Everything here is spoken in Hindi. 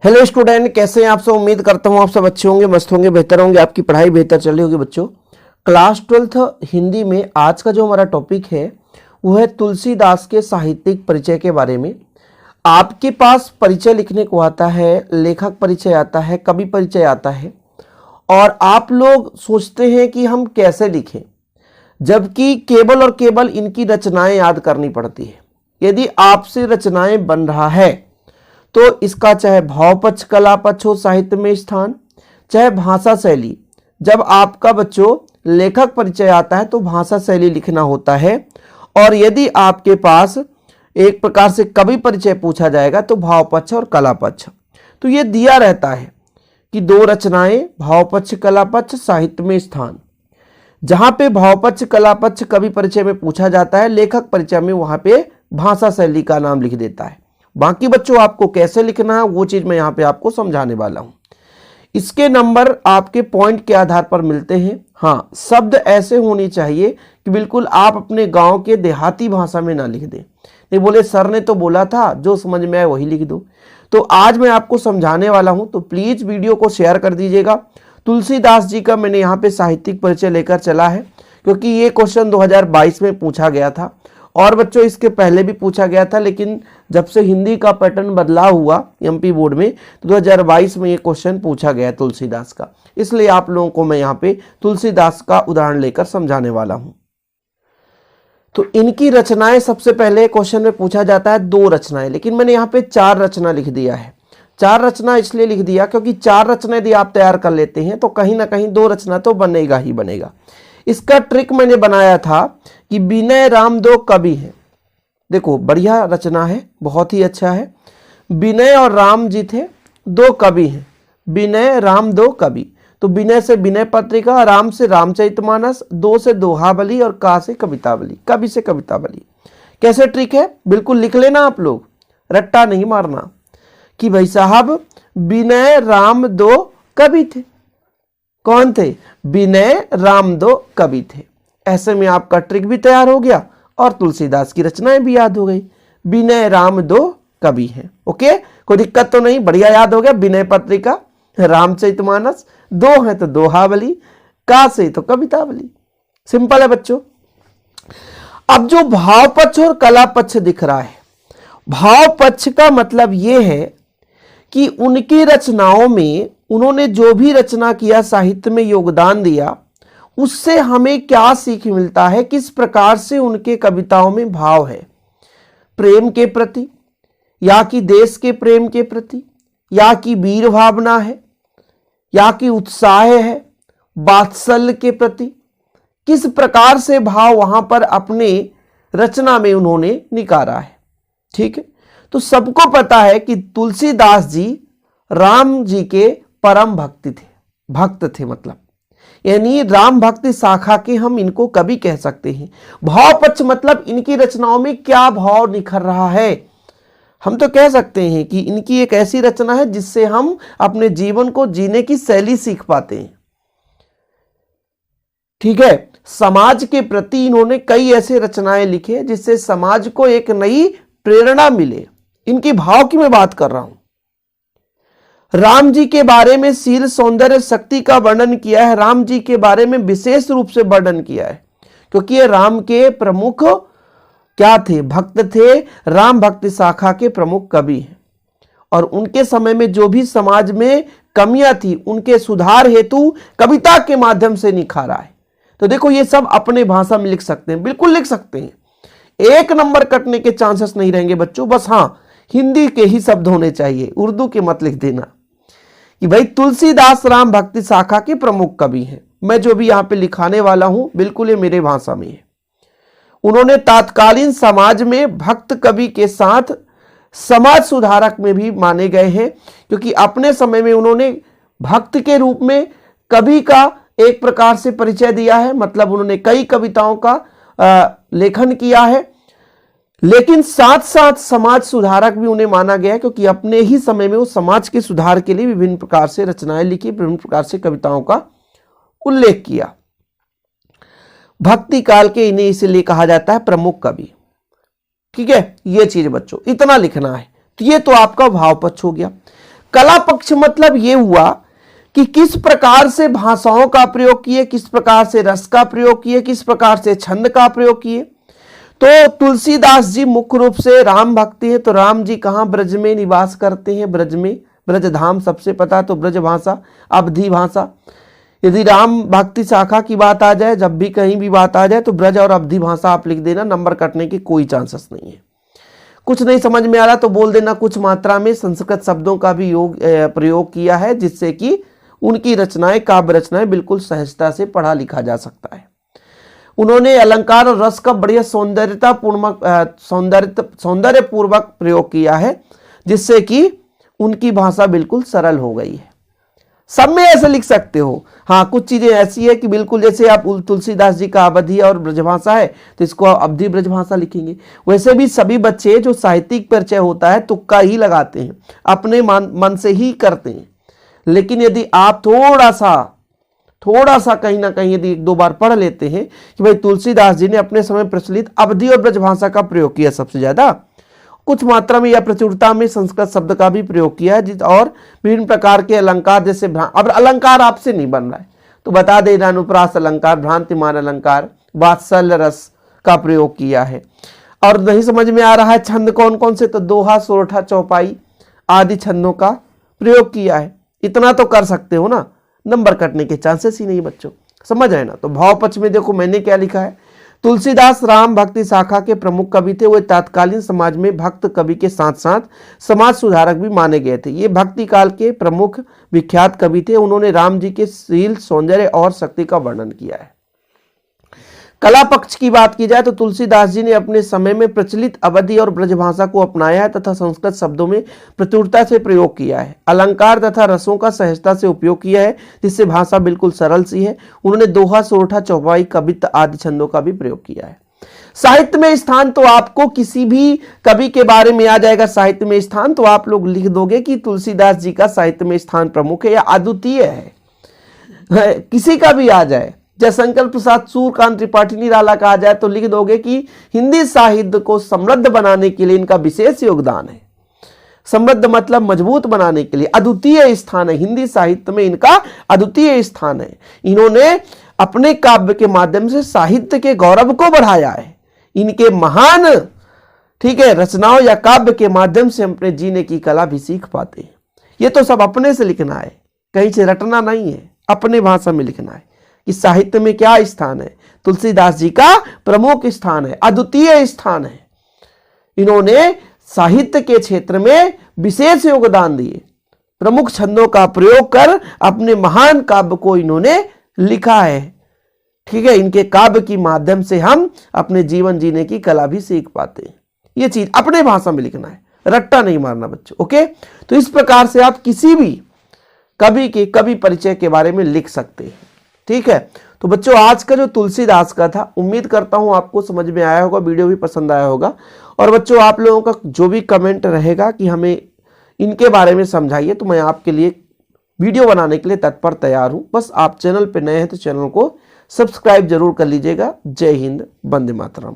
हेलो स्टूडेंट, कैसे हैं आप सब। उम्मीद करता हूं आप सब अच्छे होंगे, मस्त होंगे, बेहतर होंगे, आपकी पढ़ाई बेहतर चल रही होगी। बच्चों, क्लास 12th हिंदी में आज का जो हमारा टॉपिक है वो है तुलसीदास के साहित्यिक परिचय के बारे में। आपके पास परिचय लिखने को आता है, लेखक परिचय आता है, कवि परिचय आता है, और आप लोग सोचते हैं कि हम कैसे लिखें, जबकि केवल और केवल इनकी रचनाएं याद करनी पड़ती है। यदि आपसे रचनाएं बन रहा है तो इसका चाहे भावपक्ष, कला पक्ष हो साहित्य में स्थान, चाहे भाषा शैली। जब आपका बच्चों लेखक परिचय आता है तो भाषा शैली लिखना होता है, और यदि आपके पास एक प्रकार से कवि परिचय पूछा जाएगा तो भावपक्ष और कला पक्ष। तो ये दिया रहता है कि दो रचनाएं, भावपक्ष, कला पक्ष, साहित्य में स्थान। जहां पे भावपक्ष, कला पक्ष कवि परिचय में पूछा जाता है, लेखक परिचय में वहां पे भाषा शैली का नाम लिख देता है। बाकी बच्चों आपको कैसे लिखना है वो चीज मैं यहाँ पे आपको समझाने वाला हूं। इसके नंबर आपके पॉइंट के आधार पर मिलते हैं। हाँ, शब्द ऐसे होने चाहिए कि बिल्कुल आप अपने गांव के देहाती भाषा में ना लिख दें। नहीं बोले सर ने तो बोला था जो समझ में आए वही लिख दो। तो आज मैं आपको समझाने वाला हूं, तो प्लीज वीडियो को शेयर कर दीजिएगा। तुलसीदास जी का मैंने यहाँ पे साहित्यिक परिचय लेकर चला है, क्योंकि ये क्वेश्चन 2022 में पूछा गया था, और बच्चों इसके पहले भी पूछा गया था, लेकिन जब से हिंदी का पैटर्न बदलाव हुआ एमपी बोर्ड में तो 2022 में ये क्वेश्चन पूछा गया तुलसीदास का। इसलिए आप लोगों को मैं यहाँ पे तुलसीदास का उदाहरण लेकर समझाने वाला हूँ। तो इनकी रचनाएं सबसे पहले क्वेश्चन में पूछा जाता है दो रचनाएं, लेकिन मैंने यहाँ पे 4 रचना लिख दिया है। 4 रचना इसलिए लिख दिया क्योंकि 4 रचना यदि आप तैयार कर लेते हैं तो कहीं ना कहीं 2 रचना तो बनेगा ही बनेगा। इसका ट्रिक मैंने बनाया था कि विनय राम दो कवि हैं। देखो बढ़िया रचना है, बहुत ही अच्छा है। विनय और राम जी थे, 2 कवि हैं। विनय राम 2 कवि। तो विनय से विनय पत्रिका, राम से रामचरितमानस, 2 से दोहावली और का से कवितावली, कवि से कवितावली। कैसे ट्रिक है बिल्कुल लिख लेना आप लोग, रट्टा नहीं मारना कि भाई साहब विनय राम 2 कवि थे। कौन थे? विनय राम 2 कवि थे। ऐसे में आपका ट्रिक भी तैयार हो गया और तुलसीदास की रचनाएं भी याद हो गई। विनय राम 2 कवि हैं। ओके, कोई दिक्कत तो नहीं, बढ़िया याद हो गया। विनय पत्रिका, रामचरितमानस, 2 है तो दोहावली, का से तो कवितावली। सिंपल है बच्चों। अब जो भाव पक्ष और कला पक्ष दिख रहा है, भाव पक्ष का मतलब यह है कि उनकी रचनाओं में उन्होंने जो भी रचना किया, साहित्य में योगदान दिया, उससे हमें क्या सीख मिलता है, किस प्रकार से उनके कविताओं में भाव है। प्रेम के प्रति, या कि देश के प्रेम के प्रति, या कि वीर भावना है, या कि उत्साह है, वात्सल्य के प्रति, किस प्रकार से भाव वहां पर अपने रचना में उन्होंने निकारा है। ठीक है, तो सबको पता है कि तुलसीदास जी राम जी के परम भक्त थे मतलब, यानी राम भक्ति शाखा के हम इनको कवि कह सकते हैं। भाव पक्ष मतलब इनकी रचनाओं में क्या भाव निखर रहा है। हम तो कह सकते हैं कि इनकी एक ऐसी रचना है जिससे हम अपने जीवन को जीने की शैली सीख पाते हैं। ठीक है, समाज के प्रति इन्होंने कई ऐसे रचनाएं लिखे जिससे समाज को एक नई प्रेरणा मिले। इनकी भाव की मैं बात कर रहा हूं। राम जी के बारे में शील, सौंदर्य, शक्ति का वर्णन किया है। राम जी के बारे में विशेष रूप से वर्णन किया है, क्योंकि ये राम के प्रमुख क्या थे? भक्त थे। राम भक्ति शाखा के प्रमुख कवि हैं, और उनके समय में जो भी समाज में कमियां थी उनके सुधार हेतु कविता के माध्यम से निखारा है। तो देखो ये सब अपने भाषा में लिख सकते हैं, बिल्कुल लिख सकते हैं। 1 नंबर कटने के चांसेस नहीं रहेंगे बच्चों। बस हाँ, हिंदी के ही शब्द होने चाहिए, उर्दू के मत लिख देना कि भाई तुलसीदास राम भक्ति शाखा के प्रमुख कवि हैं। मैं जो भी यहां पे लिखाने वाला हूं बिल्कुल ये मेरे भाषा में है। उन्होंने तात्कालीन समाज में भक्त कवि के साथ समाज सुधारक में भी माने गए हैं, क्योंकि अपने समय में उन्होंने भक्त के रूप में कवि का एक प्रकार से परिचय दिया है। मतलब उन्होंने कई कविताओं का लेखन किया है, लेकिन साथ साथ समाज सुधारक भी उन्हें माना गया है, क्योंकि अपने ही समय में वो समाज के सुधार के लिए विभिन्न प्रकार से रचनाएं लिखी, विभिन्न प्रकार से कविताओं का उल्लेख किया। भक्ति काल के इन्हें इसलिए कहा जाता है प्रमुख कवि। ठीक है, ये चीज बच्चों इतना लिखना है। तो ये तो आपका भाव पक्ष हो गया। कला पक्ष मतलब ये हुआ कि किस प्रकार से भाषाओं का प्रयोग किए, किस प्रकार से रस का प्रयोग किए, किस प्रकार से छंद का प्रयोग किए। तो तुलसीदास जी मुख्य रूप से राम भक्ति है, तो राम जी कहाँ ब्रज में निवास करते हैं, ब्रज में, ब्रज धाम सबसे पता, तो ब्रज भाषा, अवधी भाषा। यदि राम भक्ति शाखा की बात आ जाए, जब भी कहीं भी बात आ जाए तो ब्रज और अवधी भाषा आप लिख देना, नंबर कटने की कोई चांसेस नहीं है। कुछ नहीं समझ में आ रहा तो बोल देना कुछ मात्रा में संस्कृत शब्दों का भी प्रयोग किया है, जिससे कि उनकी रचनाएं, काव्य रचनाएं बिल्कुल सहजता से पढ़ा लिखा जा सकता है। उन्होंने अलंकार और रस का बढ़िया सौंदर्य पूर्वक प्रयोग किया है, जिससे कि उनकी भाषा बिल्कुल सरल हो गई है। सब में ऐसे लिख सकते हो। हाँ, कुछ चीजें ऐसी है कि बिल्कुल जैसे आप तुलसीदास जी का अवधी और ब्रजभाषा है तो इसको अवधी ब्रजभाषा लिखेंगे। वैसे भी सभी बच्चे जो साहित्यिक परिचय होता है तुक्का ही लगाते हैं, अपने मन से ही करते हैं। लेकिन यदि आप थोड़ा सा कहीं ना कहीं यदि एक दो बार पढ़ लेते हैं कि भाई तुलसीदास जी ने अपने समय प्रचलित अवधी और ब्रजभाषा का प्रयोग किया सबसे ज्यादा, कुछ मात्रा में या प्रचुरता में संस्कृत शब्द का भी प्रयोग किया है, और विभिन्न प्रकार के अलंकार, जैसे अब अलंकार आपसे नहीं बन रहा है तो बता देना, अनुप्रास अलंकार, भ्रांतिमान अलंकार, वात्सल्य रस का प्रयोग किया है। और नहीं समझ में आ रहा है छंद कौन कौन से, तो दोहा, सोरठा, चौपाई आदि छंदों का प्रयोग किया है। इतना तो कर सकते हो ना, नंबर कटने के चांसेस ही नहीं बच्चों, समझ रहे ना। तो भाव पक्ष में देखो मैंने क्या लिखा है, तुलसीदास राम भक्ति शाखा के प्रमुख कवि थे। वे तत्कालीन समाज में भक्त कवि के साथ साथ समाज सुधारक भी माने गए थे। ये भक्ति काल के प्रमुख विख्यात कवि थे। उन्होंने राम जी के शील, सौंदर्य और शक्ति का वर्णन किया है। कला पक्ष की बात की जाए तो तुलसीदास जी ने अपने समय में प्रचलित अवधी और ब्रजभाषा को अपनाया है तथा संस्कृत शब्दों में प्रचुरता से प्रयोग किया है। अलंकार तथा रसों का सहजता से उपयोग किया है, जिससे भाषा बिल्कुल सरल सी है। उन्होंने दोहा, सोरठा, चौपाई, कवित्त आदि छंदों का भी प्रयोग किया है। साहित्य में स्थान तो आपको किसी भी कवि के बारे में आ जाएगा, साहित्य में स्थान तो आप लोग लिख दोगे कि तुलसीदास जी का साहित्य में स्थान प्रमुख है या अद्वितीय है। किसी का भी आ जाए, जयशंकर प्रसाद, सूर्यकांत त्रिपाठी, निराला का आ जाए तो लिख दोगे कि हिंदी साहित्य को समृद्ध बनाने के लिए इनका विशेष योगदान है। समृद्ध मतलब मजबूत बनाने के लिए अद्वितीय स्थान है, हिंदी साहित्य में इनका अद्वितीय स्थान है। इन्होंने अपने काव्य के माध्यम से साहित्य के गौरव को बढ़ाया है। इनके महान रचनाओं या काव्य के माध्यम से हम अपने जीने की कला भी सीख पाते हैं। ये तो सब अपने से लिखना है, कहीं से रटना नहीं है, अपने भाषा में लिखना है कि साहित्य में क्या स्थान है। तुलसीदास जी का प्रमुख स्थान है, अद्वितीय स्थान है। इन्होंने साहित्य के क्षेत्र में विशेष योगदान दिए। प्रमुख छंदों का प्रयोग कर अपने महान काव्य को इन्होंने लिखा है। इनके काव्य की माध्यम से हम अपने जीवन जीने की कला भी सीख पाते हैं। ये चीज अपने भाषा में लिखना है, रट्टा नहीं मारना बच्चों। ओके, तो इस प्रकार से आप किसी भी कवि के कवि परिचय के बारे में लिख सकते हैं। ठीक है, तो बच्चों आज का जो तुलसीदास का था, उम्मीद करता हूं आपको समझ में आया होगा, वीडियो भी पसंद आया होगा। और बच्चों आप लोगों का जो भी कमेंट रहेगा कि हमें इनके बारे में समझाइए, तो मैं आपके लिए वीडियो बनाने के लिए तत्पर तैयार हूं। बस आप चैनल पे नए हैं तो चैनल को सब्सक्राइब जरूर कर लीजिएगा। जय हिंद, वंदे मातरम।